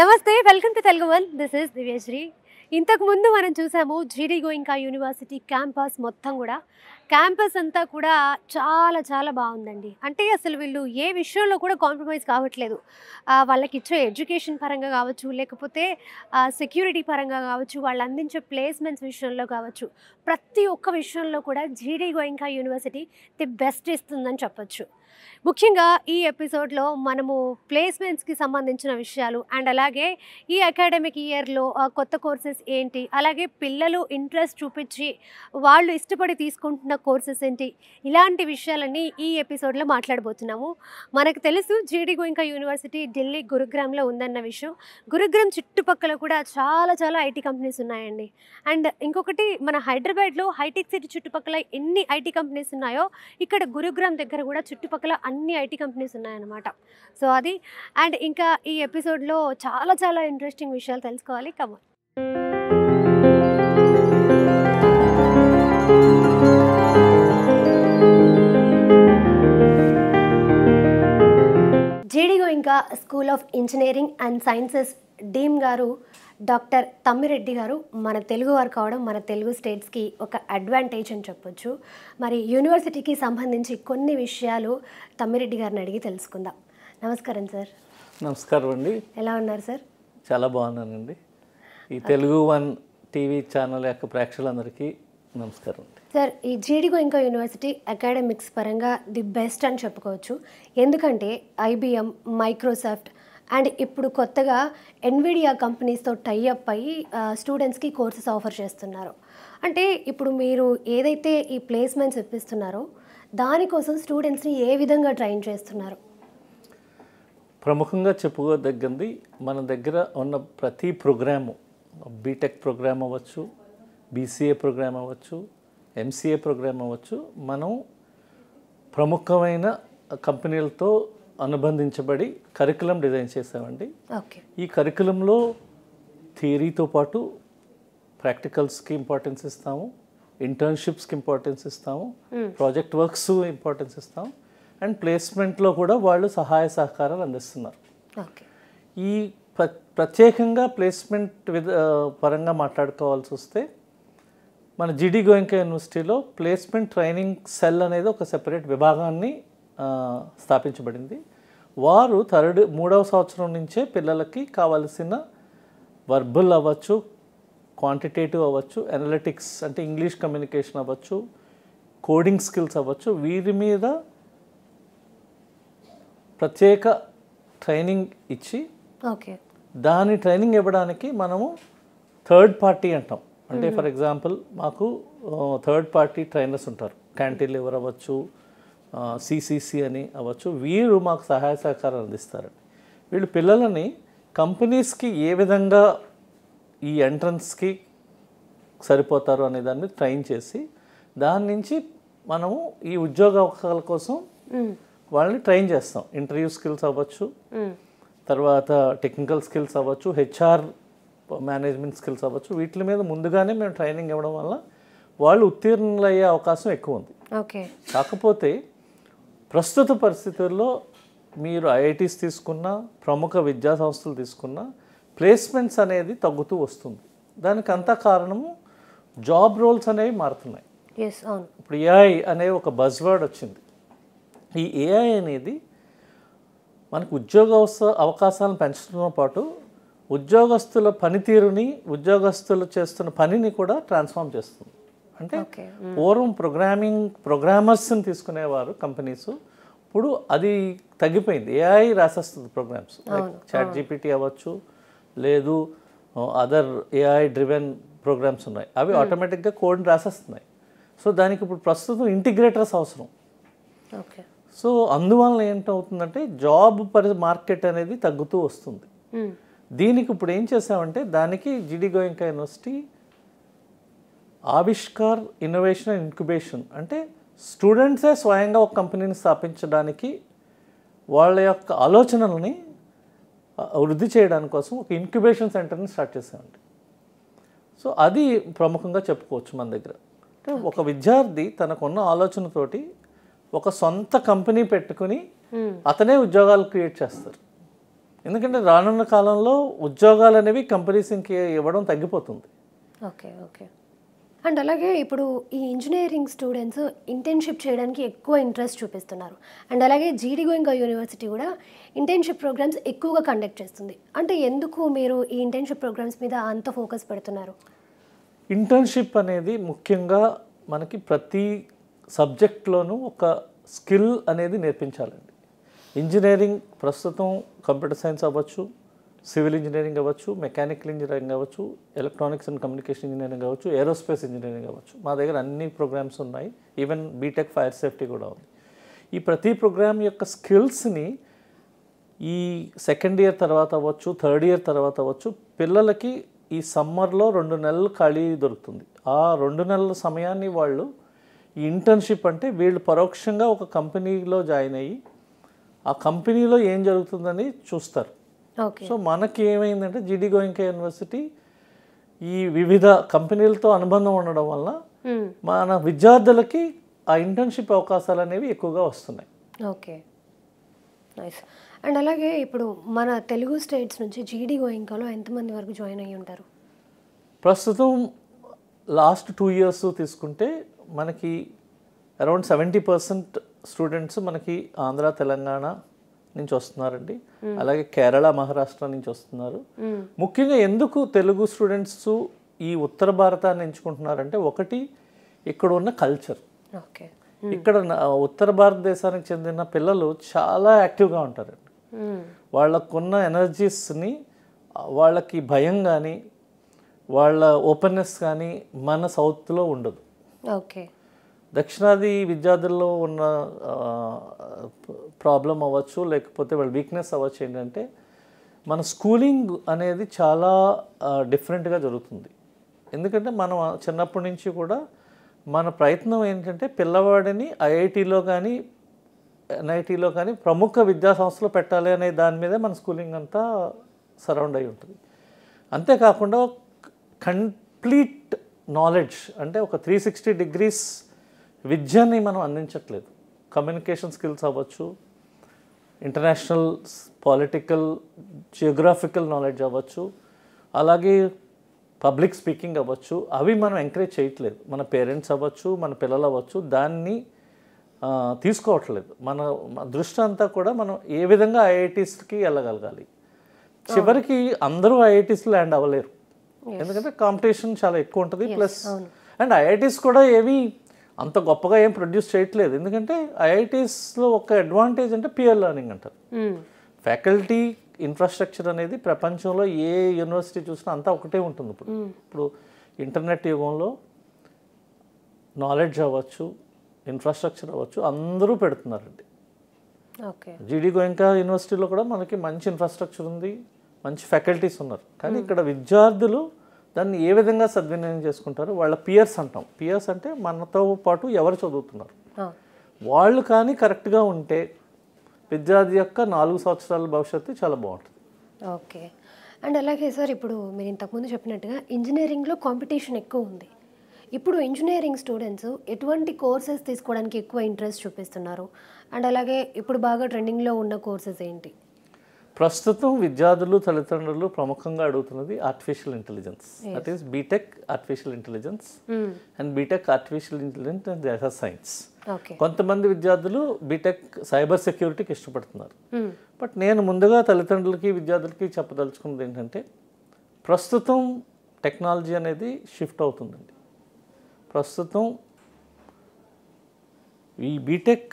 నమస్తే, welcome to Telugu one. This is Divyasri. ఇంతకు ముందు మనం చూసాము జీడీ గోయింకా యూనివర్సిటీ క్యాంపస్ మొత్తం కూడా. క్యాంపస్ అంతా కూడా చాలా చాలా బాగుందండి. అంటే అసలు వీళ్ళు ఏ విషయంలో కూడా కాంప్రమైజ్ కావట్లేదు. వాళ్ళకి ఇచ్చే ఎడ్యుకేషన్ పరంగా కావచ్చు, లేకపోతే సెక్యూరిటీ పరంగా కావచ్చు, వాళ్ళు అందించే ప్లేస్మెంట్స్ విషయంలో కావచ్చు, ప్రతి ఒక్క విషయంలో కూడా జీడీ గోయింకా యూనివర్సిటీ ది బెస్ట్ ఇస్తుందని చెప్పొచ్చు. ముఖ్యంగా ఈ ఎపిసోడ్లో మనము ప్లేస్మెంట్స్కి సంబంధించిన విషయాలు అండ్ అలాగే ఈ అకాడమిక్ ఇయర్లో కొత్త కోర్సెస్ ఏంటి, అలాగే పిల్లలు ఇంట్రెస్ట్ చూపించి వాళ్ళు ఇష్టపడి తీసుకుంటున్న కోర్సెస్ ఏంటి, ఇలాంటి విషయాలన్నీ ఈ ఎపిసోడ్లో మాట్లాడబోతున్నాము. మనకు తెలుసు జీడీ గోయింకా యూనివర్సిటీ ఢిల్లీ గురుగ్రామ్లో ఉందన్న విషయం. గురుగ్రామ్ చుట్టుపక్కల కూడా చాలా చాలా ఐటీ కంపెనీస్ ఉన్నాయండి. అండ్ ఇంకొకటి, మన హైదరాబాద్లో హైటెక్ సిటీ చుట్టుపక్కల ఎన్ని ఐటీ కంపెనీస్ ఉన్నాయో ఇక్కడ గురుగ్రామ్ దగ్గర కూడా చుట్టుపక్కల అన్ని ఐటీ కంపెనీస్ ఉన్నాయన్నమాట. సో అది అండ్ ఇంకా ఈ ఎపిసోడ్లో చాలా చాలా ఇంట్రెస్టింగ్ విషయాలు తెలుసుకోవాలి. కమ్ GD Goenka school of engineering and sciences dean గారు డాక్టర్ తమ్మిరెడ్డి గారు మన తెలుగు వారు కావడం మన తెలుగు స్టేట్స్కి ఒక అడ్వాంటేజ్ అని చెప్పొచ్చు. మరి యూనివర్సిటీకి సంబంధించి కొన్ని విషయాలు తమ్మిరెడ్డి గారిని అడిగి తెలుసుకుందాం. నమస్కారం సార్. నమస్కారం అండి. ఎలా ఉన్నారు సార్? చాలా బాగున్నానండి. ఈ తెలుగు వన్ టీవీ ఛానల్ యొక్క ప్రేక్షకులందరికీ నమస్కారం అండి. సార్, ఈ జీడీ గోయింకా యూనివర్సిటీ అకాడమిక్స్ పరంగా ది బెస్ట్ అని చెప్పుకోవచ్చు. ఎందుకంటే ఐబిఎం, మైక్రోసాఫ్ట్ అండ్ ఇప్పుడు కొత్తగా ఎన్విడియా కంపెనీస్తో టైఅప్ అయ్యి స్టూడెంట్స్కి కోర్సెస్ ఆఫర్ చేస్తున్నారు. అంటే ఇప్పుడు మీరు ఏదైతే ఈ ప్లేస్మెంట్స్ ఇప్పిస్తున్నారో దానికోసం స్టూడెంట్స్ని ఏ విధంగా ట్రైన్ చేస్తున్నారు? ప్రముఖంగా చెప్పుకోదగ్గది మన దగ్గర ఉన్న ప్రతి ప్రోగ్రాము, బీటెక్ ప్రోగ్రామ్ అవ్వచ్చు, బీసీఏ ప్రోగ్రామ్ అవ్వచ్చు, ఎంసీఏ ప్రోగ్రామ్ అవ్వచ్చు, మనం ప్రముఖమైన కంపెనీలతో అనుబంధించబడి కరికులం డిజైన్ చేసామండి. ఈ కరికులంలో థియరీతో పాటు ప్రాక్టికల్స్కి ఇంపార్టెన్స్ ఇస్తాము, ఇంటర్న్షిప్స్కి ఇంపార్టెన్స్ ఇస్తాము, ప్రాజెక్ట్ వర్క్స్ ఇంపార్టెన్స్ ఇస్తాము, అండ్ ప్లేస్మెంట్లో కూడా వాళ్ళు సహాయ సహకారాలు అందిస్తున్నారు. ఈ ప్రత్యేకంగా ప్లేస్మెంట్ పరంగా మాట్లాడుకోవాల్సి వస్తే మన జీడీ గోయింకా యూనివర్సిటీలో ప్లేస్మెంట్ ట్రైనింగ్ సెల్ అనేది ఒక సెపరేట్ విభాగాన్ని స్థాపించబడింది. వారు మూడవ సంవత్సరం నుంచే పిల్లలకి కావలసిన వర్బల్ అవ్వచ్చు, క్వాంటిటేటివ్ అవ్వచ్చు, అనలిటిక్స్ అంటే ఇంగ్లీష్ కమ్యూనికేషన్ అవ్వచ్చు, కోడింగ్ స్కిల్స్ అవ్వచ్చు, వీరి మీద ప్రత్యేక ట్రైనింగ్ ఇచ్చి దాని ట్రైనింగ్ ఇవ్వడానికి మనము థర్డ్ పార్టీ అంటాం. అంటే ఫర్ ఎగ్జాంపుల్ మాకు థర్డ్ పార్టీ ట్రైనర్స్ ఉంటారు, క్యాంటిలివర్ అవ్వచ్చు, సిసిసి అని అవ్వచ్చు, వీరు మాకు సహాయ సహకారాలు అందిస్తారండి. వీళ్ళు పిల్లలని కంపెనీస్కి ఏ విధంగా ఈ ఎంట్రన్స్కి సరిపోతారు అనే దాన్ని ట్రైన్ చేసి దాని నుంచి మనము ఈ ఉద్యోగ అవకాశాల కోసం వాళ్ళని ట్రైన్ చేస్తాం. ఇంటర్వ్యూ స్కిల్స్ అవ్వచ్చు, తర్వాత టెక్నికల్ స్కిల్స్ అవ్వచ్చు, హెచ్ఆర్ మేనేజ్మెంట్ స్కిల్స్ అవ్వచ్చు, వీటి మీద ముందుగానే మేము ట్రైనింగ్ ఇవ్వడం వల్ల వాళ్ళు ఉత్తీర్ణులు అయ్యే అవకాశం ఎక్కువ ఉంది. కాకపోతే ప్రస్తుత పరిస్థితుల్లో మీరు ఐఐటీస్ తీసుకున్నా, ప్రముఖ విద్యా సంస్థలు తీసుకున్నా ప్లేస్మెంట్స్ అనేది తగ్గుతూ వస్తుంది. దానికి అంతా కారణము జాబ్ రోల్స్ అనేవి మారుతున్నాయి. ఇప్పుడు ఏఐ అనే ఒక బజ్వర్డ్ వచ్చింది. ఈ ఏఐ అనేది మనకు ఉద్యోగ అవకాశాలను పెంచడంతో పాటు ఉద్యోగస్తుల పనితీరుని, ఉద్యోగస్తులు చేస్తున్న పనిని కూడా ట్రాన్స్ఫార్మ్ చేస్తుంది. అంటే పూర్వం ప్రోగ్రామర్స్ని తీసుకునేవారు కంపెనీస్, ఇప్పుడు అది తగ్గిపోయింది. ఏఐ రాసేస్తుంది ప్రోగ్రామ్స్, చాట్ జీపీటీ అవ్వచ్చు, లేదు అదర్ ఏఐ డ్రివెన్ ప్రోగ్రామ్స్ ఉన్నాయి, అవి ఆటోమేటిక్గా కోడ్ని రాసేస్తున్నాయి. సో దానికి ఇప్పుడు ప్రస్తుతం ఇంటిగ్రేటర్స్ అవసరం. సో అందువలన ఏంటవుతుందంటే జాబ్ మార్కెట్ అనేది తగ్గుతూ వస్తుంది. దీనికి ఇప్పుడు ఏం చేసామంటే దానికి జీడీ Goenka university Avishkar innovation and incubation, అంటే స్టూడెంట్సే స్వయంగా ఒక కంపెనీని స్థాపించడానికి వాళ్ళ యొక్క ఆలోచనల్ని వృద్ధి చేయడానికి కోసం ఒక ఇంక్యుబేషన్ సెంటర్ని స్టార్ట్ చేసామండి. సో అది ప్రముఖంగా చెప్పుకోవచ్చు మన దగ్గర. అంటే ఒక విద్యార్థి తనకున్న ఆలోచనతోటి ఒక సొంత కంపెనీ పెట్టుకుని అతనే ఉద్యోగాలు క్రియేట్ చేస్తారు. ఎందుకంటే రానున్న కాలంలో ఉద్యోగాలు అనేవి కంపెనీస్ ఇంక ఇవ్వడం తగ్గిపోతుంది. Okay okay. అండ్ అలాగే ఇప్పుడు ఈ ఇంజనీరింగ్ స్టూడెంట్స్ ఇంటర్న్షిప్ చేయడానికి ఎక్కువ ఇంట్రెస్ట్ చూపిస్తున్నారు. అండ్ అలాగే జీడీ గోయింకా యూనివర్సిటీ కూడా ఇంటర్న్షిప్ ప్రోగ్రామ్స్ ఎక్కువగా కండక్ట్ చేస్తుంది. అంటే ఎందుకు మీరు ఈ ఇంటర్న్షిప్ ప్రోగ్రామ్స్ మీద అంత ఫోకస్ పెడుతున్నారు? ఇంటర్న్షిప్ అనేది ముఖ్యంగా మనకి ప్రతి సబ్జెక్ట్లోనూ ఒక స్కిల్ అనేది నేర్పించాలండి. ఇంజనీరింగ్ ప్రస్తుతం కంప్యూటర్ సైన్స్ అవ్వచ్చు, సివిల్ ఇంజనీరింగ్ అవ్వచ్చు, మెకానికల్ ఇంజనీరింగ్ అవ్వచ్చు, ఎలక్ట్రానిక్స్ అండ్ కమ్యూనికేషన్ ఇంజనీరింగ్ అవ్వచ్చు, ఏరోస్పేస్ ఇంజనీరింగ్ అవ్వచ్చు. మా దగ్గర అన్ని ప్రోగ్రామ్స్ ఉన్నాయి. ఈవెన్ బీటెక్ ఫైర్ సేఫ్టీ కూడా ఉంది. ఈ ప్రతి ప్రోగ్రామ్ యొక్క స్కిల్స్ని ఈ సెకండ్ ఇయర్ తర్వాత అవ్వచ్చు, థర్డ్ ఇయర్ తర్వాత అవ్వచ్చు, పిల్లలకి ఈ సమ్మర్లో 2 నెలలు ఖాళీ దొరుకుతుంది. ఆ 2 నెలల సమయాన్ని వాళ్ళు ఈ ఇంటర్న్షిప్ అంటే వీళ్ళు పరోక్షంగా ఒక కంపెనీలో జాయిన్ అయ్యి ఆ కంపెనీలో ఏం జరుగుతుందని చూస్తారు. సో మనకి ఏమైందంటే జీడీ గోయింకా యూనివర్సిటీ ఈ వివిధ కంపెనీలతో అనుబంధం ఉండడం వల్ల మన విద్యార్థులకి ఆ ఇంటర్న్షిప్ అవకాశాలు అనేవి ఎక్కువగా వస్తున్నాయి. Okay, nice. అండ్ అలాగే ఇప్పుడు మన తెలుగు స్టేట్స్ నుంచి జీడీ గోయింకాలో ఎంతమంది వరకు జాయిన్ అయ్యి ఉంటారు? ప్రస్తుతం లాస్ట్ 2 years తీసుకుంటే మనకి అరౌండ్ 70% స్టూడెంట్స్ మనకి ఆంధ్ర, తెలంగాణ నుంచి వస్తున్నారండి. అలాగే కేరళ, మహారాష్ట్ర నుంచి వస్తున్నారు. ముఖ్యంగా ఎందుకు తెలుగు స్టూడెంట్స్ ఈ ఉత్తర భారతాన్ని ఎంచుకుంటున్నారంటే, ఒకటి ఇక్కడ ఉన్న కల్చర్. ఇక్కడ ఉత్తర భారతదేశానికి చెందిన పిల్లలు చాలా యాక్టివ్గా ఉంటారండి. వాళ్ళకున్న ఎనర్జీస్ని, వాళ్ళకి భయం కానీ వాళ్ళ ఓపెన్నెస్ కానీ మన సౌత్లో ఉండదు. ఓకే, దక్షిణాది విద్యార్థుల్లో ఉన్న ప్రాబ్లం అవ్వచ్చు, లేకపోతే వాళ్ళ వీక్నెస్ అవ్వచ్చు ఏంటంటే, మన స్కూలింగ్ అనేది చాలా డిఫరెంట్గా జరుగుతుంది. ఎందుకంటే మనం చిన్నప్పటి నుంచి కూడా మన ప్రయత్నం ఏంటంటే పిల్లవాడిని ఐఐటీలో కానీ ఎన్ఐటీలో కానీ ప్రముఖ విద్యా సంస్థలో పెట్టాలి అనే దాని మీదే మన స్కూలింగ్ అంతా సరౌండ్ అయి ఉంటుంది. అంతేకాకుండా కంప్లీట్ నాలెడ్జ్ అంటే ఒక 360 degrees విద్యని మనం అందించట్లేదు. కమ్యూనికేషన్ స్కిల్స్ అవ్వచ్చు, ఇంటర్నేషనల్ పొలిటికల్ జియోగ్రాఫికల్ నాలెడ్జ్ అవ్వచ్చు, అలాగే పబ్లిక్ స్పీకింగ్ అవ్వచ్చు, అవి మనం ఎంకరేజ్ చేయట్లేదు. మన పేరెంట్స్ అవ్వచ్చు, మన పిల్లలు అవ్వచ్చు, దాన్ని తీసుకోవట్లేదు. మన దృష్టి అంతా కూడా మనం ఏ విధంగా ఐఐటీస్కి వెళ్ళగలగాలి. చివరికి అందరూ ఐఐటీస్లో ల్యాండ్ అవ్వలేరు, ఎందుకంటే కాంపిటీషన్ చాలా ఎక్కువ ఉంటుంది. ప్లస్ అండ్ ఐఐటీస్ కూడా ఏవి అంత గొప్పగా ఏం ప్రొడ్యూస్ చేయట్లేదు. ఎందుకంటే ఐఐటీస్లో ఒక అడ్వాంటేజ్ అంటే పియర్ లెర్నింగ్ అంటారు. ఫ్యాకల్టీ ఇన్ఫ్రాస్ట్రక్చర్ అనేది ప్రపంచంలో ఏ యూనివర్సిటీ చూసినా అంతా ఒకటే ఉంటుంది. ఇప్పుడు ఇంటర్నెట్ యుగంలో నాలెడ్జ్ అవ్వచ్చు, ఇన్ఫ్రాస్ట్రక్చర్ అవ్వచ్చు, అందరూ పెడుతున్నారండి. జీడీ గోయింకా యూనివర్సిటీలో కూడా మనకి మంచి ఇన్ఫ్రాస్ట్రక్చర్ ఉంది, మంచి ఫ్యాకల్టీస్ ఉన్నారు. కానీ ఇక్కడ విద్యార్థులు దాన్ని ఏ విధంగా సద్వినియోగం చేసుకుంటారు, వాళ్ళ పియర్స్ అంటాం. పియర్స్ అంటే మనతో పాటు ఎవరు చదువుతున్నారు వాళ్ళు కానీ కరెక్ట్గా ఉంటే విద్యార్థి యొక్క 4 సంవత్సరాల భవిష్యత్తు చాలా బాగుంటుంది. ఓకే. అండ్ అలాగే సార్, ఇప్పుడు మీరు ఇంతకుముందు చెప్పినట్టుగా ఇంజనీరింగ్లో కాంపిటీషన్ ఎక్కువ ఉంది. ఇప్పుడు ఇంజనీరింగ్ స్టూడెంట్స్ ఎటువంటి కోర్సెస్ తీసుకోవడానికి ఎక్కువ ఇంట్రెస్ట్ చూపిస్తున్నారు? అండ్ అలాగే ఇప్పుడు బాగా ట్రెండింగ్లో ఉన్న కోర్సెస్ ఏంటి? ప్రస్తుతం విద్యార్థులు, తల్లిదండ్రులు ప్రముఖంగా అడుగుతున్నది artificial intelligence. That is BTech artificial intelligence and BTech artificial intelligence and data science. కొంతమంది విద్యార్థులు బీటెక్ సైబర్ సెక్యూరిటీకి ఇష్టపడుతున్నారు. బట్ నేను ముందుగా తల్లిదండ్రులకి, విద్యార్థులకి చెప్పదలుచుకున్నది ఏంటంటే, ప్రస్తుతం టెక్నాలజీ అనేది షిఫ్ట్ అవుతుందండి. ప్రస్తుతం ఈ బీటెక్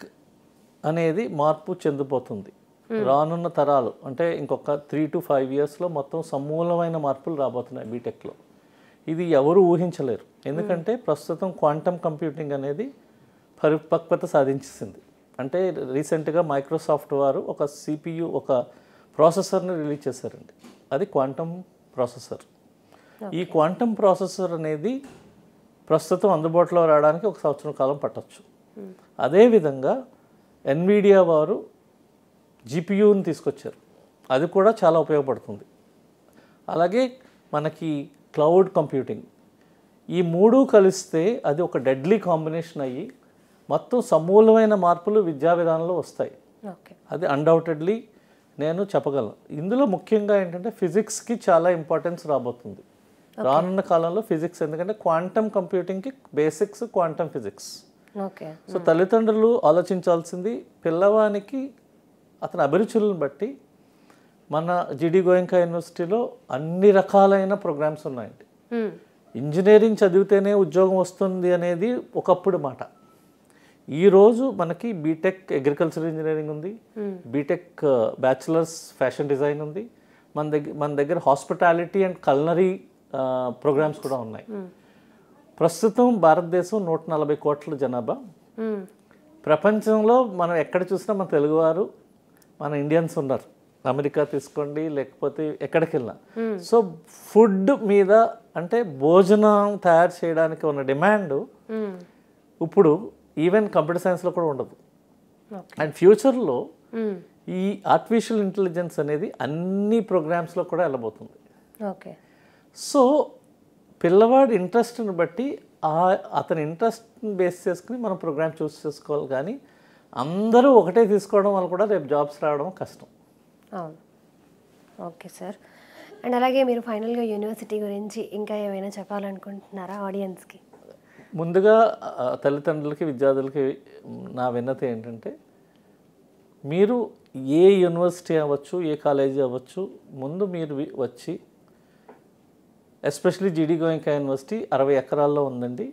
అనేది మార్పు చెందిపోతుంది. రానున్న తరాలు అంటే ఇంకొక 3 to 5 yearsలో మొత్తం సమూలమైన మార్పులు రాబోతున్నాయి బీటెక్లో. ఇది ఎవరు ఊహించలేరు. ఎందుకంటే ప్రస్తుతం క్వాంటమ్ కంప్యూటింగ్ అనేది పరిపక్వత సాధించింది. అంటే రీసెంట్గా మైక్రోసాఫ్ట్ వారు ఒక CPU, ఒక ప్రాసెసర్ని రిలీజ్ చేశారండి. అది క్వాంటమ్ ప్రాసెసర్. ఈ క్వాంటమ్ ప్రాసెసర్ అనేది ప్రస్తుతం అందుబాటులో రావడానికి 1 సంవత్సరం కాలం పట్టవచ్చు. అదేవిధంగా ఎన్విడియా వారు GPUని తీసుకొచ్చారు, అది కూడా చాలా ఉపయోగపడుతుంది. అలాగే మనకి క్లౌడ్ కంప్యూటింగ్, ఈ 3 కలిస్తే అది ఒక డెడ్లీ కాంబినేషన్ అయ్యి మొత్తం సమూలమైన మార్పులు విద్యా విధానంలో వస్తాయి. అది అన్డౌటెడ్లీ నేను చెప్పగలను. ఇందులో ముఖ్యంగా ఏంటంటే ఫిజిక్స్కి చాలా ఇంపార్టెన్స్ రాబోతుంది రానున్న కాలంలో. ఫిజిక్స్ ఎందుకంటే క్వాంటమ్ కంప్యూటింగ్కి బేసిక్స్ క్వాంటమ్ ఫిజిక్స్. సో తల్లిదండ్రులు ఆలోచించాల్సింది పిల్లవానికి అతని అభిరుచులను బట్టి మన జిడి గోయంకా యూనివర్సిటీలో అన్ని రకాలైన ప్రోగ్రామ్స్ ఉన్నాయండి. ఇంజనీరింగ్ చదివితేనే ఉద్యోగం వస్తుంది అనేది ఒకప్పుడు మాట. ఈరోజు మనకి బీటెక్ అగ్రికల్చర్ ఇంజనీరింగ్ ఉంది, బీటెక్ బ్యాచిలర్స్ ఫ్యాషన్ డిజైన్ ఉంది, మన దగ్గర హాస్పిటాలిటీ అండ్ కల్నరీ ప్రోగ్రామ్స్ కూడా ఉన్నాయి. ప్రస్తుతం భారతదేశం 140 కోట్ల జనాభా. ప్రపంచంలో మనం ఎక్కడ చూసినా మన తెలుగువారు, మన ఇండియన్స్ ఉన్నారు. అమెరికా తీసుకోండి, లేకపోతే ఎక్కడికి వెళ్ళినా. సో ఫుడ్ మీద అంటే భోజనం తయారు చేయడానికి ఉన్న డిమాండ్ ఇప్పుడు ఈవెన్ కంప్యూటర్ సైన్స్లో కూడా ఉండదు. అండ్ ఫ్యూచర్లో ఈ ఆర్టిఫిషియల్ ఇంటెలిజెన్స్ అనేది అన్ని ప్రోగ్రామ్స్లో కూడా వెళ్ళబోతుంది. ఓకే. సో పిల్లవాడి ఇంట్రెస్ట్ని బట్టి అతని ఇంట్రెస్ట్ని బేస్ చేసుకుని మనం ప్రోగ్రామ్ చూస్ చేసుకోవాలి. కానీ అందరూ ఒకటే తీసుకోవడం వల్ల కూడా రేపు జాబ్స్ రావడం కష్టం. అవును. Okay sir. అండ్ అలాగే మీరు ఫైనల్గా యూనివర్సిటీ గురించి ఇంకా ఏమైనా చెప్పాలనుకుంటున్నారా ఆడియన్స్కి? ముందుగా తల్లిదండ్రులకి విద్యార్థులకి నా విన్నతి ఏంటంటే, మీరు ఏ యూనివర్సిటీ అవ్వచ్చు, ఏ కాలేజీ అవ్వచ్చు, ముందు మీరు వచ్చి, ఎస్పెషలీ జిడి గోయంకా యూనివర్సిటీ 60 ఎకరాల్లో ఉందండి.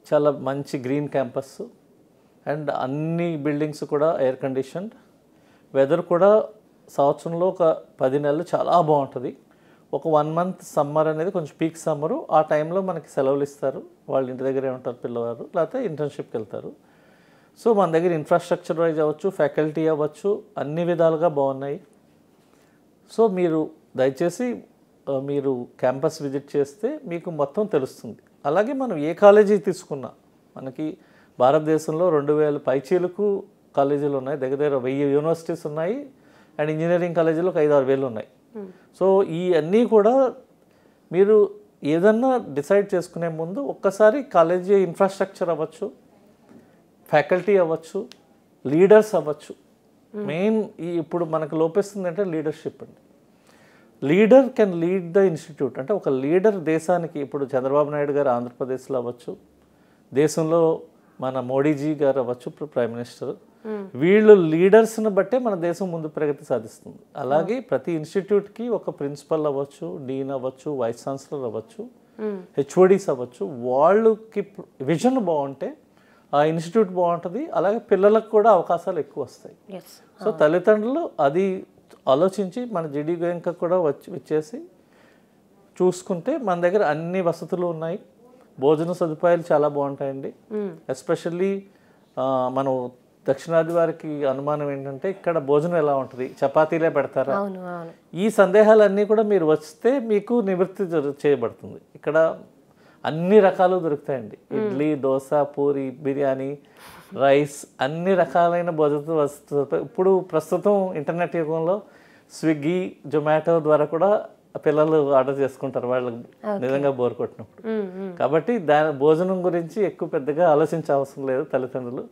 చాలా మంచి గ్రీన్ క్యాంపస్ అండ్ అన్ని బిల్డింగ్స్ కూడా ఎయిర్ కండిషన్డ్. వెదర్ కూడా సంవత్సరంలో ఒక 10 నెలలు చాలా బాగుంటుంది. ఒక 1 మంత్ సమ్మర్ అనేది కొంచెం పీక్ సమ్మరు. ఆ టైంలో మనకి సెలవులు ఇస్తారు. వాళ్ళ ఇంటి దగ్గరే ఉంటారు పిల్లవారు, లేకపోతే ఇంటర్న్షిప్కి వెళ్తారు. సో మన దగ్గర ఇన్ఫ్రాస్ట్రక్చర్ వైజ్ అవ్వచ్చు, ఫ్యాకల్టీ అవ్వచ్చు, అన్ని విధాలుగా బాగున్నాయి. సో మీరు దయచేసి మీరు క్యాంపస్ విజిట్ చేస్తే మీకు మొత్తం తెలుస్తుంది. అలాగే మనం ఏ కాలేజీ తీసుకున్నా మనకి భారతదేశంలో 2000 పైచీలకు కాలేజీలు ఉన్నాయి. దగ్గర 1000 యూనివర్సిటీస్ ఉన్నాయి. అండ్ ఇంజనీరింగ్ కాలేజీలో ఒక 5-6 వేలు ఉన్నాయి. సో ఈ అన్నీ కూడా మీరు ఏదన్నా డిసైడ్ చేసుకునే ముందు ఒక్కసారి కాలేజీ ఇన్ఫ్రాస్ట్రక్చర్ అవ్వచ్చు, ఫ్యాకల్టీ అవ్వచ్చు, లీడర్స్ అవ్వచ్చు. మెయిన్ ఇప్పుడు మనకు లోపిస్తుంది అంటే లీడర్షిప్ అండి. Leader can lead the institute. అంటే ఒక లీడర్ దేశానికి, ఇప్పుడు చంద్రబాబు నాయుడు గారు ఆంధ్రప్రదేశ్లో అవ్వచ్చు, దేశంలో మన మోడీజీ గారు అవ్వచ్చు ప్రైమ్ మినిస్టర్, వీళ్ళు లీడర్స్ని బట్టే మన దేశం ముందు ప్రగతి సాధిస్తుంది. అలాగే ప్రతి ఇన్స్టిట్యూట్కి ఒక ప్రిన్సిపల్ అవ్వచ్చు, డీన్ అవ్వచ్చు, వైస్ ఛాన్సలర్ అవ్వచ్చు, హెచ్ఓడీస్ అవ్వచ్చు. వాళ్ళకి విజన్ బాగుంటే ఆ ఇన్స్టిట్యూట్ బాగుంటుంది. అలాగే పిల్లలకు కూడా అవకాశాలు ఎక్కువ వస్తాయి. సో తల్లిదండ్రులు అది ఆలోచించి మన జిడి గోయంకా కూడా వచ్చేసి చూసుకుంటే మన దగ్గర అన్ని వసతులు ఉన్నాయి. భోజన సదుపాయాలు చాలా బాగుంటాయండి. ఎస్పెషల్లీ మనం దక్షిణాది వారికి అనుమానం ఏంటంటే ఇక్కడ భోజనం ఎలా ఉంటుంది, చపాతీలే పెడతారా? ఈ సందేహాలన్నీ కూడా మీరు వస్తే మీకు నివృత్తి చేయబడుతుంది. ఇక్కడ అన్ని రకాలు దొరుకుతాయండి. ఇడ్లీ, దోశ, పూరి, బిర్యానీ, రైస్, అన్ని రకాలైన భోజన వస్తువులు. ఇప్పుడు ప్రస్తుతం ఇంటర్నెట్ యుగంలో స్విగ్గీ, జొమాటో ద్వారా కూడా పిల్లలు ఆర్డర్ చేసుకుంటారు వాళ్ళకి నిజంగా బోర్ కొట్టినప్పుడు. కాబట్టి భోజనం గురించి ఎక్కువ పెద్దగా ఆలోచించాల్సిన లేదు తల్లిదండ్రులు.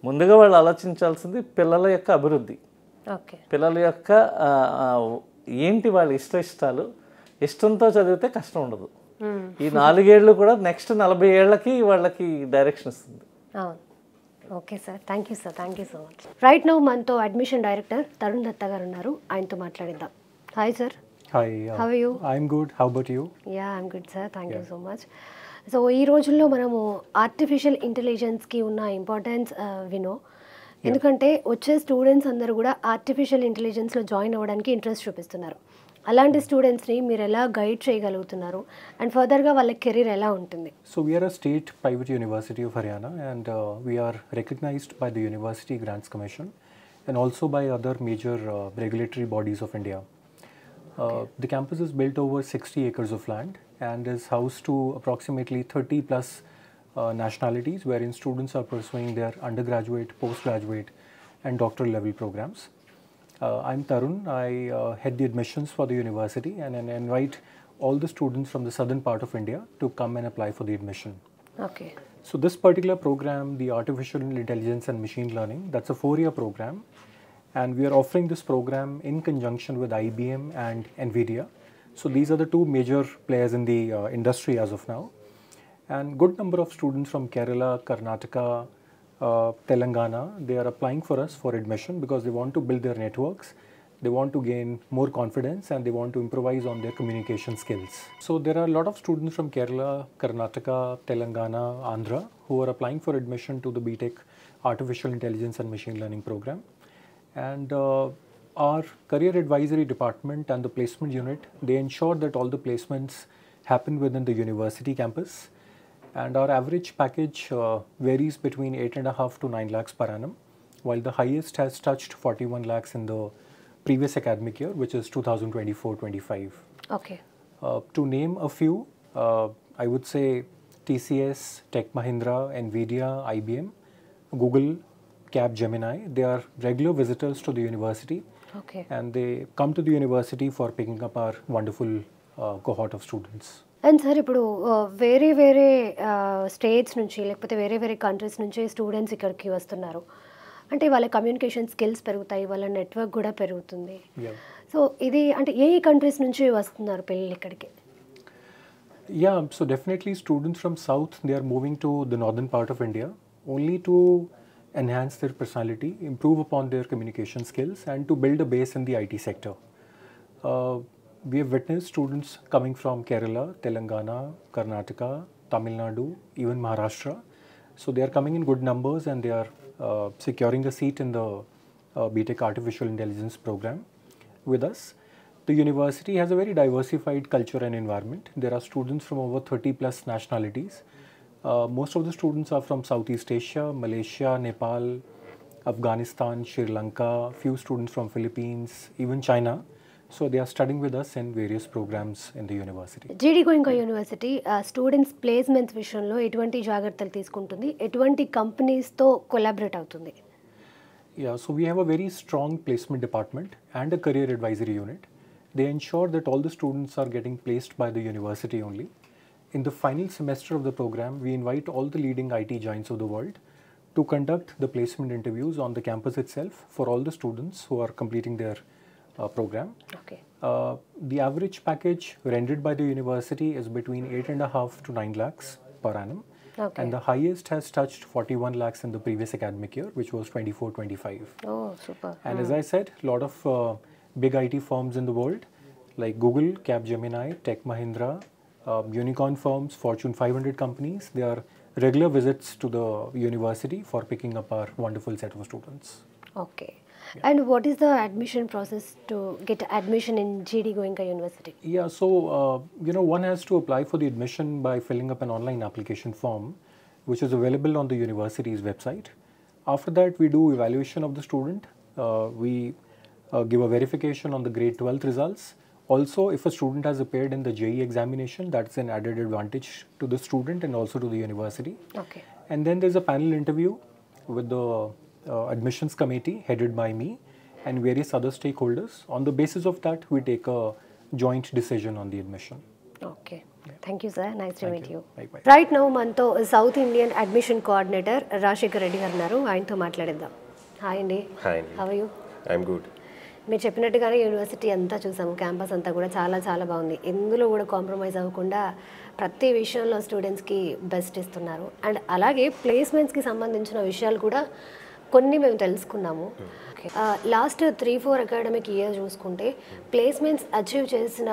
ముందుగా వాళ్ళు ఆలోచించాల్సింది పిల్లల యొక్క అభివృద్ధి, పిల్లల యొక్క ఏంటి వాళ్ళ ఇష్టాలు. ఇష్టంతో చదివితే కష్టం ఉండదు. ఈ 4 ఏళ్ళు కూడా నెక్స్ట్ 40 ఏళ్ళకి వాళ్ళకి డైరెక్షన్ ఇస్తుంది. Okay sir, thank you sir, thank you so much. Right now మనతో అడ్మిషన్ డైరెక్టర్ తరుణ్ దత్తా గారు ఉన్నారు. ఆయనతో మాట్లాడిద్దాం. Hi sir. Hi. How are you? I'm good. How about you? Yeah, I'm good, sir. Thank you so much. So ఈ రోజుల్లో మనము artificial ఇంటెలిజెన్స్కి ఉన్న importance వినో, ఎందుకంటే వచ్చే స్టూడెంట్స్ అందరూ కూడా ఆర్టిఫిషియల్ ఇంటెలిజెన్స్లో జాయిన్ అవ్వడానికి ఇంట్రెస్ట్ చూపిస్తున్నారు. అలాంటి స్టూడెంట్స్ని మీరు ఎలా గైడ్ చేయగలుగుతున్నారు అండ్ ఫర్దర్గా వాళ్ళ కెరీర్ ఎలా ఉంటుంది? So we are a state private university of Haryana and we are recognized by the University Grants Commission and also by other major regulatory bodies of India. The campus is built over 60 acres of land and is housed to approximately 30 plus nationalities wherein students are pursuing their undergraduate, postgraduate and doctoral level programs. I'm Tarun. I head the admissions for the university and I invite all the students from the southern part of India to come and apply for the admission. Okay. So this particular program, the Artificial Intelligence and Machine Learning, that's a 4-year program and we are offering this program in conjunction with IBM and NVIDIA. So these are the two major players in the industry as of now. And good number of students from Kerala, Karnataka, Telangana, they are applying for us for admission because they want to build their networks, they want to gain more confidence, and they want to improvise on their communication skills. So there are a lot of students from Kerala, Karnataka, Telangana, Andhra who are applying for admission to the BTech Artificial Intelligence and Machine Learning program. And our career advisory department and the placement unit, they ensure that all the placements happen within the university campus. And our average package varies between 8.5 to 9 lakhs per annum, while the highest has touched 41 lakhs in the previous academic year, which is 2024-25. Okay. To name a few, I would say TCS, Tech Mahindra, NVIDIA, IBM, Google, Capgemini, they are regular visitors to the university, okay. and they come to the university for picking up our wonderful cohort of students. And sir ఇప్పుడు వేరే వేరే states నుంచి లేకపోతే వేరే వేరే countries నుంచి students ఇక్కడికి వస్తున్నారు అంటే వాళ్ళ కమ్యూనికేషన్ స్కిల్స్ పెరుగుతాయి, వాళ్ళ నెట్వర్క్ కూడా పెరుగుతుంది. Yeah. సో ఇది అంటే ఏ కంట్రీస్ నుంచి వస్తున్నారు పిల్లలు ఇక్కడికి? Yeah, so definitely students from South, they are moving to the northern part of India only to enhance their personality, improve upon their communication skills, and to build a base in the IT sector. We have witnessed students coming from Kerala, Telangana, Karnataka, Tamil Nadu, even Maharashtra. So they are coming in good numbers and they are securing a seat in the BTech Artificial Intelligence program with us. The university has a very diversified culture and environment. There are students from over 30 plus nationalities. Most of the students are from Southeast Asia, Malaysia, Nepal, Afghanistan, Sri Lanka, few students from Philippines, even China. So they are studying with us in various programs in the university. జీడీ Goenka university students placements విషయంలో ఎటువంటి జాగ్రత్తలు తీసుకుంటుంది, ఎటువంటి కంపెనీస్తో collaborate అవుతుంది? Yeah, so we have a very strong placement department and a career advisory unit. They ensure that all the students are getting placed by the university only. In the final semester of the program, we invite all the leading IT giants of the world to conduct the placement interviews on the campus itself for all the students who are completing their program. Okay. The average package rendered by the university is between 8.5 to 9 lakhs per annum. Okay. And the highest has touched 41 lakhs in the previous academic year, which was 24-25. Oh super. And as I said, a lot of big IT firms in the world like Google, Capgemini, Tech Mahindra, unicorn firms, Fortune 500 companies, they are regular visits to the university for picking up our wonderful set of students. Okay. And what is the admission process to get admission in GD Goenka university? Yeah, so one has to apply for the admission by filling up an online application form, which is available on the university's website. After that, we do evaluation of the student. We give a verification on the grade 12th results. Also, if a student has appeared in the JEE examination, that's an added advantage to the student and also to the university. Okay. And then there's a panel interview with the admissions committee headed by me and various other stakeholders. On the basis of that, we take a joint decision on the admission. Okay. Thank you sir, nice to meet you. Bye-bye. Right now మనతో South Indian admission coordinator Rajasekhar Reddy గారు ఉన్నారు, ఆయనతో మాట్లాడిద్దాం. Hi అండి. Hi అండి. How are you? I'm good. మీరు చెప్పినట్టుగానే university అంతా చూసాము, క్యాంపస్ అంతా కూడా చాలా చాలా బాగుంది. ఎందులో కూడా కాంప్రమైజ్ అవ్వకుండా ప్రతి విషయంలో స్టూడెంట్స్కి బెస్ట్ ఇస్తున్నారు. అండ్ అలాగే ప్లేస్మెంట్స్కి సంబంధించిన విషయాలు కూడా కొన్ని మేము తెలుసుకున్నాము. లాస్ట్ 3-4 అకాడమిక్ ఇయర్ చూసుకుంటే ప్లేస్మెంట్స్ అచీవ్ చేసిన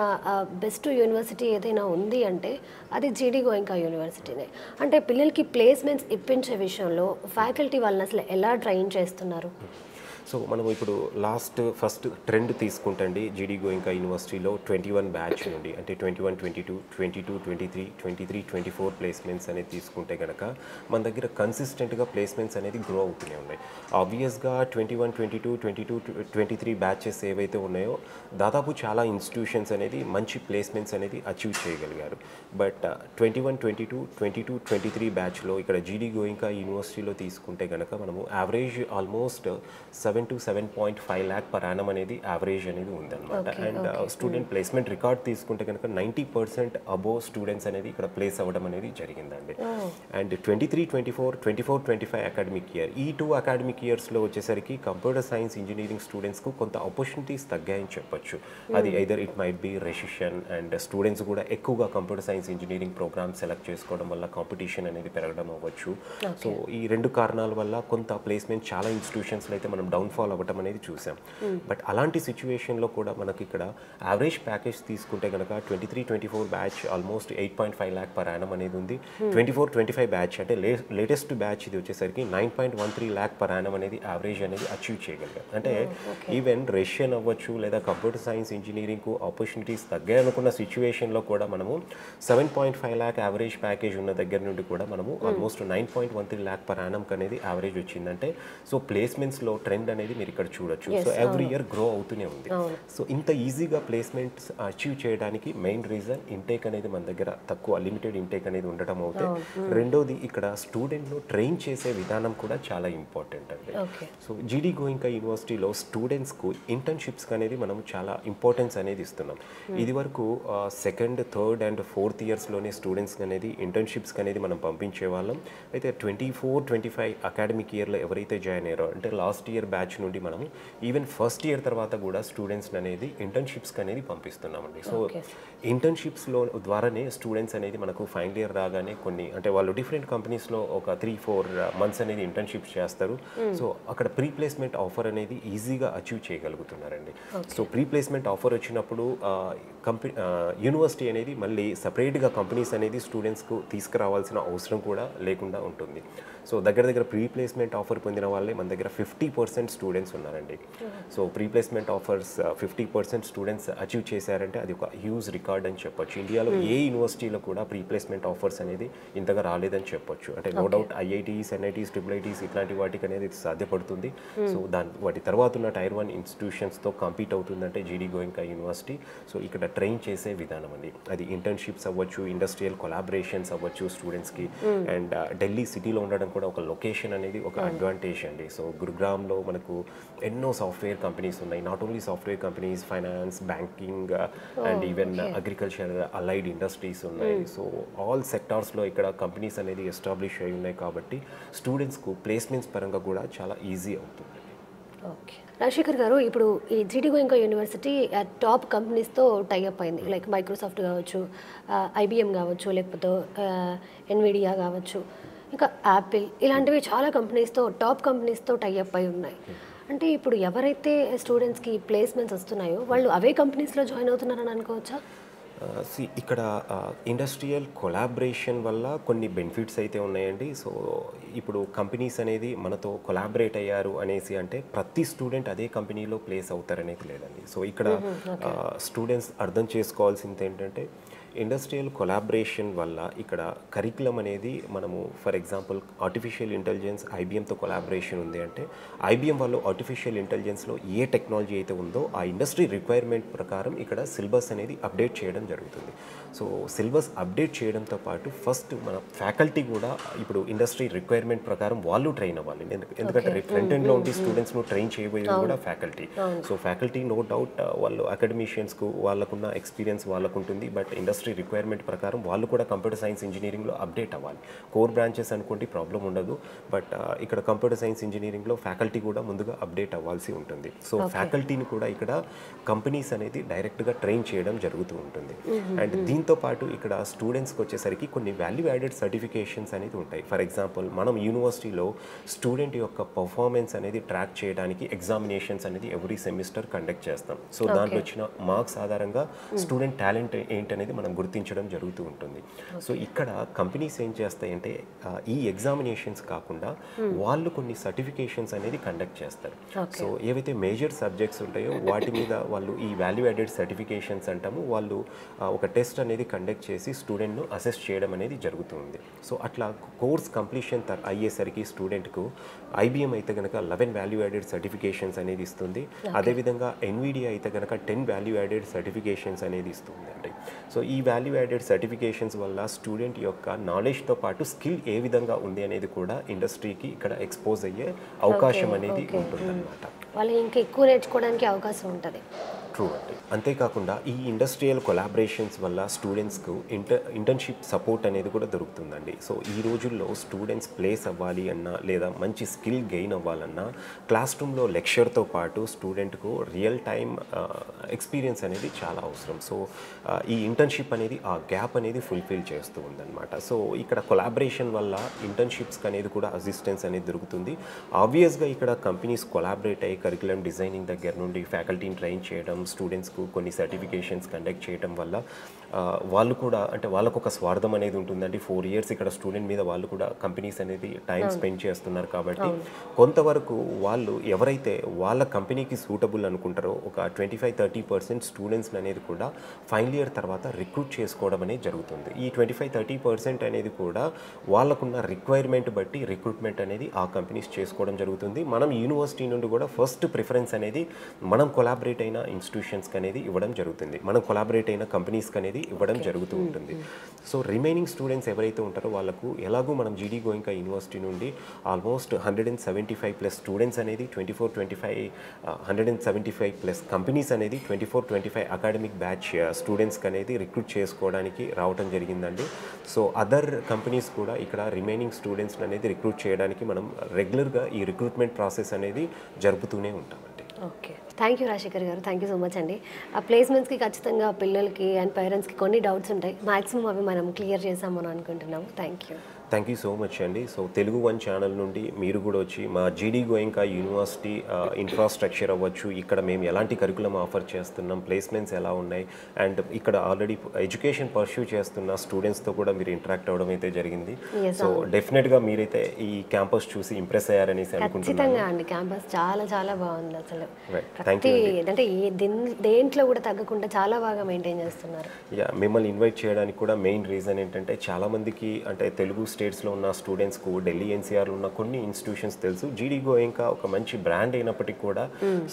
బెస్ట్ యూనివర్సిటీ ఏదైనా ఉంది అంటే అది జీడీ గోయింకా యూనివర్సిటీనే. అంటే పిల్లలకి ప్లేస్మెంట్స్ ఇప్పించే విషయంలో ఫ్యాకల్టీ వాళ్ళని అసలు ఎలా ట్రైన్ చేస్తున్నారు? సో మనం ఇప్పుడు ఫస్ట్ ట్రెండ్ తీసుకుంటండి జీడీ గోయింకా యూనివర్సిటీలో 21 బ్యాచ్ నుండి అంటే 21-22, 22-23, 23-24 ప్లేస్మెంట్స్ అనేది తీసుకుంటే కనుక మన దగ్గర కన్సిస్టెంట్గా ప్లేస్మెంట్స్ అనేది గ్రో అవుతూనే ఉన్నాయి. ఆబ్వియస్గా 21-22, 22-23 బ్యాచెస్ ఏవైతే ఉన్నాయో దాదాపు చాలా ఇన్స్టిట్యూషన్స్ అనేది మంచి ప్లేస్మెంట్స్ అనేది అచీవ్ చేయగలిగారు. బట్ 21-22, 22-23 బ్యాచ్లో ఇక్కడ జీడీ గోయింకా యూనివర్సిటీలో తీసుకుంటే కనుక మనము average almost 7 to 7.5 lakh per annum అనేది యావరేజ్ అనేది ఉందన్నమాట. అండ్ స్టూడెంట్ ప్లేస్మెంట్ రికార్డ్ తీసుకుంటే కనుక 90% అబోవ్ స్టూడెంట్స్ అనేది ఇక్కడ ప్లేస్ అవ్వడం అనేది జరిగిందండి. అండ్ 23-24 అకాడమిక్ ఇయర్, ఈ 2 అకాడమిక్ ఇయర్స్లో వచ్చేసరికి కంప్యూటర్ సైన్స్ ఇంజనీరింగ్ స్టూడెంట్స్కు కొంత ఆపర్చునిటీస్ తగ్గాయని చెప్పొచ్చు. అది either it might be recession, and students కూడా ఎక్కువగా computer science engineering program select చేసుకోవడం వల్ల కాంపిటీషన్ అనేది పెరగడం అవ్వచ్చు. సో ఈ 2 కారణాల వల్ల కొంత ప్లేస్మెంట్ చాలా ఇన్స్టిట్యూషన్స్లో అయితే మనం డౌన్ఫాల్ అవ్వటం అనేది చూసాం. బట్ అలాంటి సిచ్యువేషన్లో కూడా మనకి ఇక్కడ యావరేజ్ ప్యాకేజ్ తీసుకుంటే కనుక 23-24 batch almost 8.5 lakh per annum అనేది ఉంది. 24-25 బ్యాచ్ అంటే లేటెస్ట్ బ్యాచ్ ఇది వచ్చేసరికి 9.13 lakh per annum అనేది యావరేజ్ అనేది అచీవ్ చేయగలిగాం. అంటే ఈవెన్ రష్యన్ అవ్వచ్చు లేదా కంప్యూటర్ సైన్స్ ఇంజనీరింగ్కు ఆపర్చునిటీస్ తగ్గాయి అనుకున్న సిచ్యువేషన్లో కూడా మనము 7.5 lakh యావరేజ్ ప్యాకేజ్ ఉన్న దగ్గర నుండి కూడా మనము ఆల్మోస్ట్ 9.13 lakh per annum అనేది యావరేజ్ వచ్చిందంటే సో ప్లేస్మెంట్స్లో ట్రెండ్ అనేది మీరు ఇక్కడ చూడొచ్చు. సో ఎవ్రీ ఇయర్ గ్రో అవుతూనే ఉంది. సో ఇంత ఈజీగా ప్లేస్మెంట్స్ అచీవ్ చేయడానికి మెయిన్ రీజన్ ఇంటేక్ అనేది మన దగ్గర తక్కువ, లిమిటెడ్ ఇంటేక్ అనేది ఉండటం అవుతే, రెండోది ఇక్కడ స్టూడెంట్ను ట్రైన్ చేసే విధానం కూడా చాలా ఇంపార్టెంట్ అండి. సో జీడీ గోయింకా యూనివర్సిటీలో స్టూడెంట్స్కు ఇంటర్న్షిప్స్ అనేది మనం చాలా ఇంపార్టెన్స్ అనేది ఇస్తున్నాం. ఇది వరకు 2nd, 3rd and 4th ఇయర్స్లోనే స్టూడెంట్స్ అనేది ఇంటర్న్షిప్స్ అనేది మనం పంపించే వాళ్ళం. అయితే 24-25 అకాడమిక్ ఇయర్లో ఎవరైతే జాయిన్ అయ్యారో అంటే లాస్ట్ ఇయర్ బ్యాచ్ నుండి మనం ఈవెన్ ఫస్ట్ ఇయర్ తర్వాత కూడా స్టూడెంట్స్ అనేది ఇంటర్న్షిప్స్ అనేది పంపిస్తున్నామండి. సో ఇంటర్న్షిప్స్లో ద్వారానే స్టూడెంట్స్ అనేది మనకు ఫైనల్ ఇయర్ రాగానే కొన్ని అంటే వాళ్ళు డిఫరెంట్ కంపెనీస్లో ఒక 3-4 months అనేది ఇంటర్న్షిప్స్ చేస్తారు. సో అక్కడ ప్రీ ప్లేస్మెంట్ ఆఫర్ అనేది ఈజీగా అచీవ్ చేయగలుగుతున్నారండి. సో ప్రీ ప్లేస్మెంట్ ఆఫర్ వచ్చినప్పుడు యూనివర్సిటీ అనేది మళ్ళీ సపరేట్గా కంపెనీస్ అనేది స్టూడెంట్స్కు తీసుకురావాల్సిన అవసరం కూడా లేకుండా ఉంటుంది. సో దగ్గర ప్రీ ప్లేస్మెంట్ ఆఫర్ పొందిన వాళ్ళే మన దగ్గర 50% స్టూడెంట్స్ ఉన్నారండి. So pre placement offers 50% students achieve చేశారంటే అది ఒక హ్యూజ్ రికార్డ్ అని చెప్పొచ్చు. ఇండియాలో ఏ యూనివర్సిటీలో కూడా ప్రీ ప్లేస్మెంట్ ఆఫర్స్ అనేది ఇంతగా రాలేదని చెప్పొచ్చు. అంటే no doubt IITs, NITs, triple ఇట్లాంటి వాటికి అనేది సాధ్యపడుతుంది. సో వాటి తర్వాత ఉన్న Tier 1 ఇన్స్టిట్యూషన్స్తో కంపీట్ అవుతుందంటే జీడీ గోయింకా యూనివర్సిటీ. సో ఇక్కడ ట్రైన్ చేసే విధానం అండి, అది ఇంటర్న్షిప్స్ అవ్వచ్చు, ఇండస్ట్రియల్ కొలాబరేషన్స్ అవ్వచ్చు స్టూడెంట్స్కి. అండ్ ఢిల్లీ సిటీలో ఉండడం కూడా ఒక లొకేషన్ అనేది ఒక అడ్వాంటేజ్ అండి. సో గురుగ్రామ్లో మనకు ఎన్నో సాఫ్ట్వేర్ కంపెనీస్ ఉన్నాయి. Not only software companies, finance, banking and even agriculture, allied industries ఉన్నాయి. సో ఆల్ సెక్టార్స్లో ఇక్కడ కంపెనీస్ అనేది ఎస్టాబ్లిష్ అయి ఉన్నాయి కాబట్టి స్టూడెంట్స్కు ప్లేస్మెంట్స్ పరంగా కూడా చాలా ఈజీ అవుతుంది. ఓకే రాజశేఖర్ గారు, ఇప్పుడు ఈ జీడీ గోయింకా యూనివర్సిటీ టాప్ కంపెనీస్తో టైఅప్ అయింది. లైక్ మైక్రోసాఫ్ట్ కావచ్చు, ఐబిఎం కావచ్చు, లేకపోతే ఎన్విడియా కావచ్చు, ఇంకా యాపిల్, ఇలాంటివి చాలా కంపెనీస్తో టాప్ కంపెనీస్తో టైఅప్ అయి ఉన్నాయి. అంటే ఇప్పుడు ఎవరైతే స్టూడెంట్స్కి ప్లేస్మెంట్స్ వస్తున్నాయో వాళ్ళు అవే కంపెనీస్లో జాయిన్ అవుతున్నారని అనుకోవచ్చా? ఇక్కడ ఇండస్ట్రియల్ కొలాబరేషన్ వల్ల కొన్ని బెనిఫిట్స్ అయితే ఉన్నాయండి. సో ఇప్పుడు కంపెనీస్ అనేది మనతో కొలాబరేట్ అయ్యారు అనేసి అంటే ప్రతి స్టూడెంట్ అదే కంపెనీలో ప్లేస్ అవుతారనేది లేదండి. సో ఇక్కడ స్టూడెంట్స్ అర్థం చేసుకోవాల్సింది ఏంటంటే ఇండస్ట్రియల్ కొలాబరేషన్ వల్ల ఇక్కడ కరికులం అనేది మనము ఫర్ ఎగ్జాంపుల్ ఆర్టిఫిషియల్ ఇంటెలిజెన్స్ ఐబిఎంతో కొలాబరేషన్ ఉంది అంటే ఐబిఎం వాళ్ళు ఆర్టిఫిషియల్ ఇంటెలిజెన్స్లో ఏ టెక్నాలజీ అయితే ఉందో ఆ ఇండస్ట్రీ రిక్వైర్మెంట్ ప్రకారం ఇక్కడ సిలబస్ అనేది అప్డేట్ చేయడం జరుగుతుంది. సో సిలబస్ అప్డేట్ చేయడంతో పాటు ఫస్ట్ మన ఫ్యాకల్టీ కూడా ఇప్పుడు ఇండస్ట్రీ రిక్వైర్మెంట్ ప్రకారం వాళ్ళు ట్రైన్ అవ్వాలి. ఎందుకంటే ఫ్రంట్ ఎండ్లో ఉండి స్టూడెంట్స్ను ట్రైన్ చేయబోయేది కూడా faculty. So faculty no doubt వాళ్ళు అకాడమిషియన్స్కు వాళ్ళకున్న ఎక్స్పీరియన్స్ వాళ్ళకు ఉంటుంది. బట్ ఇండస్ట్రీ రిక్వైర్మెంట్ ప్రకారం వాళ్ళు కూడా కంప్యూటర్ సైన్స్ ఇంజనీరింగ్లో అప్డేట్ అవ్వాలి. కోర్ బ్రాంచెస్ అనుకోండి ప్రాబ్లం ఉండదు. బట్ ఇక్కడ కంప్యూటర్ సైన్స్ ఇంజనీరింగ్లో ఫ్యాకల్టీ కూడా ముందుగా అప్డేట్ అవ్వాల్సి ఉంటుంది. సో ఫ్యాకల్టీని కూడా ఇక్కడ కంపెనీస్ అనేది డైరెక్ట్గా ట్రైన్ చేయడం జరుగుతూ ఉంటుంది. అండ్ దీంతో పాటు ఇక్కడ స్టూడెంట్స్కి వచ్చేసరికి కొన్ని వాల్యూ యాడెడ్ సర్టిఫికేషన్స్ అనేది ఉంటాయి. ఫర్ ఎగ్జాంపుల్ మనం యూనివర్సిటీలో స్టూడెంట్ యొక్క పర్ఫార్మెన్స్ అనేది ట్రాక్ చేయడానికి ఎగ్జామినేషన్స్ అనేది ఎవ్రీ సెమిస్టర్ కండక్ట్ చేస్తాం. సో దాంట్లో వచ్చిన మార్క్స్ ఆధారంగా స్టూడెంట్ టాలెంట్ ఏంటనేది మనం గుర్తించడం జరుగుతూ ఉంటుంది. సో ఇక్కడ కంపెనీస్ ఏం చేస్తాయంటే ఈ ఎగ్జామినేషన్స్ కాకుండా వాళ్ళు కొన్ని సర్టిఫికేషన్స్ అనేది కండక్ట్ చేస్తారు. సో ఏవైతే మేజర్ సబ్జెక్ట్స్ ఉంటాయో వాటి మీద వాళ్ళు ఈ వాల్యూ యాడెడ్ సర్టిఫికేషన్స్ అంటాము, వాళ్ళు ఒక టెస్ట్ అనేది కండక్ట్ చేసి స్టూడెంట్ను అసెస్ చేయడం అనేది జరుగుతుంది. సో అట్లా కోర్స్ కంప్లీషన్ అయ్యేసరికి స్టూడెంట్కు ఐబిఎం అయితే కనుక 11 వాల్యూ యాడెడ్ సర్టిఫికేషన్స్ అనేది ఇస్తుంది. అదేవిధంగా ఎన్విడియా అయితే కనుక 10 వాల్యూ యాడెడ్ సర్టిఫికేషన్స్ అనేది ఇస్తుంది అండి. సో ఈ వాల్యూ యాడెడ్ సర్టిఫికేషన్స్ వల్ల స్టూడెంట్ యొక్క నాలెడ్జ్తో పాటు స్కిల్ ఏ విధంగా ఉంది అనేది కూడా ఇండస్ట్రీకి ఇక్కడ ఎక్స్పోజ్ అయ్యే అవకాశం అనేది ఉంటుందన్నమాట. వాళ్ళు ఇంకా ఎక్కువ నేర్చుకోవడానికి అవకాశం ఉంటుంది. ట్రూ అండి. అంతేకాకుండా ఈ ఇండస్ట్రియల్ కొలాబరేషన్స్ వల్ల స్టూడెంట్స్కు ఇంటర్న్షిప్ సపోర్ట్ అనేది కూడా దొరుకుతుందండి. సో ఈ రోజుల్లో స్టూడెంట్స్ ప్లేస్ అవ్వాలి అన్నా లేదా మంచి స్కిల్ గెయిన్ అవ్వాలన్నా క్లాస్ రూమ్లో లెక్చర్తో పాటు స్టూడెంట్కు రియల్ టైమ్ ఎక్స్పీరియన్స్ అనేది చాలా అవసరం. సో ఈ ఇంటర్న్షిప్ అనేది ఆ గ్యాప్ అనేది ఫుల్ఫిల్ చేస్తూ ఉందన్నమాట. సో ఇక్కడ కొలాబరేషన్ వల్ల ఇంటర్న్షిప్స్కి అనేది కూడా అసిస్టెన్స్ అనేది దొరుకుతుంది. ఆబ్వియస్గా ఇక్కడ కంపెనీస్ కొలాబరేట్ అయ్యి కరికులం డిజైనింగ్ దగ్గర నుండి ఫ్యాకల్టీని ట్రైన్ చేయడం, స్టూడెంట్స్కు కొన్ని సర్టిఫికేషన్స్ కండక్ట్ చేయడం వల్ల వాళ్ళు కూడా అంటే వాళ్ళకు ఒక స్వార్థం అనేది ఉంటుందండి. 4 years ఇక్కడ స్టూడెంట్ మీద వాళ్ళు కూడా కంపెనీస్ అనేది టైం స్పెండ్ చేస్తున్నారు కాబట్టి కొంతవరకు వాళ్ళు ఎవరైతే వాళ్ళ కంపెనీకి సూటబుల్ అనుకుంటారో ఒక 25-30% స్టూడెంట్స్ అనేది కూడా ఫైనల్ ఇయర్ తర్వాత రిక్రూట్ చేసుకోవడం అనేది జరుగుతుంది. ఈ 25-30% అనేది కూడా వాళ్ళకున్న రిక్వైర్మెంట్ బట్టి రిక్రూట్మెంట్ అనేది ఆ కంపెనీస్ చేసుకోవడం జరుగుతుంది. మనం యూనివర్సిటీ నుండి కూడా ఫస్ట్ ప్రిఫరెన్స్ అనేది మనం కొలాబరేట్ అయిన ఇన్స్టిట్యూషన్స్కి అనేది ఇవ్వడం జరుగుతుంది, మనం కొలాబరేట్ అయిన కంపెనీస్కి అనేది ఇవ్వడం జరుగుతూ ఉంటుంది. సో రిమైనింగ్ స్టూడెంట్స్ ఎవరైతే ఉంటారో వాళ్ళకు ఎలాగూ మనం జీడీ గోయింకా యూనివర్సిటీ నుండి ఆల్మోస్ట్ 175+ స్టూడెంట్స్ అనేది 175+ కంపెనీస్ అనేది 24-25 అకాడమిక్ బ్యాచ్ స్టూడెంట్స్కి అనేది రిక్రూట్ చేసుకోవడానికి రావడం జరిగిందండి. సో అదర్ కంపెనీస్ కూడా ఇక్కడ రిమైనింగ్ స్టూడెంట్స్ అనేది రిక్రూట్ చేయడానికి మనం రెగ్యులర్గా ఈ రిక్రూట్మెంట్ ప్రాసెస్ అనేది జరుపుతూనే ఉంటామండి. ఓకే, థ్యాంక్ యూ రాజశేఖర్ గారు, థ్యాంక్ యూ సో మచ్ అండి. ఆ ప్లేస్మెంట్స్కి ఖచ్చితంగా పిల్లలకి అండ్ పేరెంట్స్కి కొన్ని డౌట్స్ ఉంటాయి, మ్యాక్సిమం అవి మనం క్లియర్ చేసామని అనుకుంటున్నాము. థ్యాంక్ యూ సో మచ్ అండి. సో తెలుగు వన్ ఛానల్ నుండి మీరు కూడా వచ్చి మా జీడీ గోయింకా యూనివర్సిటీ ఇన్ఫ్రాస్ట్రక్చర్ అవ్వచ్చు, ఇక్కడ మేము ఎలాంటి కరికులం ఆఫర్ చేస్తున్నాం, ప్లేస్మెంట్స్ ఎలా ఉన్నాయి, అండ్ ఇక్కడ ఆల్రెడీ ఎడ్యుకేషన్ పర్స్యూ చేస్తున్న స్టూడెంట్స్తో కూడా మీరు ఇంటరాక్ట్ అవ్వడం అయితే జరిగింది. సో డెఫినెట్గా మీరైతే ఈ క్యాంపస్ చూసి ఇంప్రెస్ అయ్యారనేసి అనుకుంటున్నాను. ఖచ్చితంగా అండి, క్యాంపస్ చాలా చాలా బాగుంది అసలు. Thank you. అంటే దేంట్లో కూడా తగ్గకుండా చాలా బాగా మెయింటైన్ చేస్తున్నారు. మిమ్మల్ని ఇన్వైట్ చేయడానికి కూడా మెయిన్ రీజన్ ఏంటంటే చాలామందికి అంటే తెలుగు స్టేట్స్లో ఉన్న స్టూడెంట్స్కు ఢిల్లీ ఎన్సీఆర్లో ఉన్న కొన్ని ఇన్స్టిట్యూషన్స్ తెలుసు, జీడీ గోయింకా ఒక మంచి బ్రాండ్ అయినప్పటికీ కూడా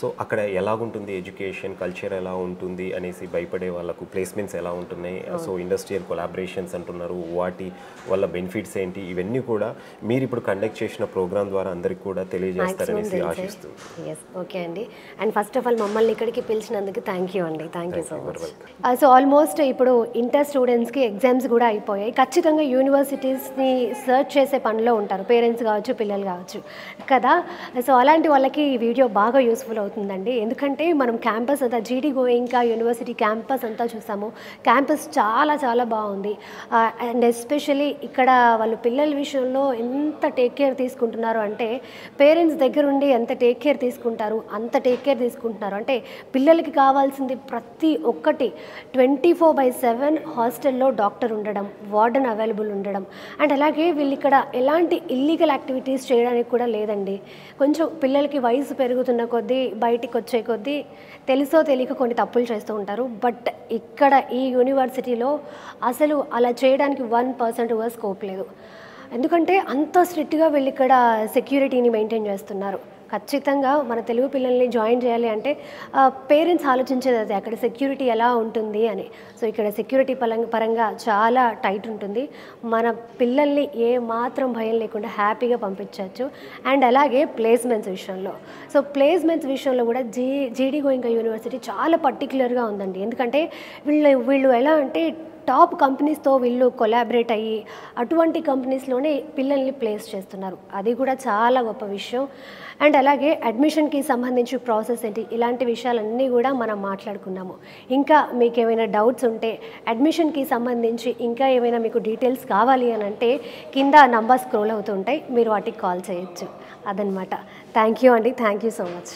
సో అక్కడ ఎలాగుంటుంది ఎడ్యుకేషన్ కల్చర్ ఎలా ఉంటుంది అనేసి భయపడే వాళ్ళకు ప్లేస్మెంట్స్ ఎలా ఉంటున్నాయి, సో ఇండస్ట్రియల్ కొలాబరేషన్స్ అంటున్నారు, వాటి వల్ల బెనిఫిట్స్ ఏంటి, ఇవన్నీ కూడా మీరు ఇప్పుడు కండక్ట్ చేసిన ప్రోగ్రామ్ ద్వారా అందరికి కూడా తెలియజేస్తారనేసి ఆశిస్తున్నాను. ఓకే అండి, అండ్ ఫస్ట్ ఆఫ్ ఆల్ మమ్మల్ని ఇక్కడికి పిలిచినందుకు థ్యాంక్ యూ అండి, thank you so much. So almost ఇప్పుడు ఇంటర్ స్టూడెంట్స్కి ఎగ్జామ్స్ కూడా అయిపోయాయి, ఖచ్చితంగా యూనివర్సిటీస్ని సర్చ్ చేసే పనిలో ఉంటారు, పేరెంట్స్ కావచ్చు పిల్లలు కావచ్చు కదా. సో అలాంటి వాళ్ళకి ఈ వీడియో బాగా యూస్ఫుల్ అవుతుందండి, ఎందుకంటే మనం క్యాంపస్ అంతా జీడీ గోయింకా యూనివర్సిటీ క్యాంపస్ అంతా చూసాము. క్యాంపస్ చాలా చాలా బాగుంది, అండ్ ఎస్పెషలీ ఇక్కడ వాళ్ళు పిల్లల విషయంలో ఎంత టేక్ కేర్ తీసుకుంటున్నారు అంటే పేరెంట్స్ దగ్గర ఉండి ఎంత టేక్ కేర్ తీసుకుంటారు అంత టేక్ కేర్ తీసుకుంటున్నారు. అంటే పిల్లలకి కావాల్సింది ప్రతి ఒక్కటి 24/7 హాస్టల్లో డాక్టర్ ఉండడం, వార్డెన్ అవైలబుల్ ఉండడం, అండ్ అలాగే వీళ్ళు ఇక్కడ ఎలాంటి ఇల్లీగల్ యాక్టివిటీస్ చేయడానికి కూడా లేదండి. కొంచెం పిల్లలకి వయసు పెరుగుతున్న కొద్దీ బయటికి వచ్చే కొద్దీ తెలుసో తెలియక కొన్ని తప్పులు చేస్తూ ఉంటారు, బట్ ఇక్కడ ఈ యూనివర్సిటీలో అసలు అలా చేయడానికి 1% కూడా స్కోప్ లేదు, ఎందుకంటే అంత స్ట్రిక్ట్గా వీళ్ళు ఇక్కడ సెక్యూరిటీని మెయింటైన్ చేస్తున్నారు. ఖచ్చితంగా మన తెలుగు పిల్లల్ని జాయిన్ చేయాలి అంటే పేరెంట్స్ ఆలోచించేది అది అక్కడ సెక్యూరిటీ ఎలా ఉంటుంది అని. సో ఇక్కడ సెక్యూరిటీ పరంగా చాలా టైట్ ఉంటుంది, మన పిల్లల్ని ఏ మాత్రం భయం లేకుండా హ్యాపీగా పంపించవచ్చు. అండ్ అలాగే ప్లేస్మెంట్స్ విషయంలో, సో ప్లేస్మెంట్స్ విషయంలో కూడా జీడీ గోయింకా యూనివర్సిటీ చాలా పర్టికులర్గా ఉందండి, ఎందుకంటే వీళ్ళు ఎలా అంటే టాప్ కంపెనీస్తో వీళ్ళు కొలాబరేట్ అయ్యి అటువంటి కంపెనీస్లోనే పిల్లల్ని ప్లేస్ చేస్తున్నారు, అది కూడా చాలా గొప్ప విషయం. అండ్ అలాగే అడ్మిషన్కి సంబంధించి ప్రాసెస్ ఏంటి, ఇలాంటి విషయాలన్నీ కూడా మనం మాట్లాడుకున్నాము. ఇంకా మీకు ఏమైనా డౌట్స్ ఉంటే అడ్మిషన్కి సంబంధించి ఇంకా ఏమైనా మీకు డీటెయిల్స్ కావాలి అని అంటే కింద నంబర్ స్క్రోల్ అవుతూ ఉంటాయి, మీరు వాటికి కాల్ చేయొచ్చు. అదనమాట. థ్యాంక్ యూ అండి, థ్యాంక్ యూ సో మచ్.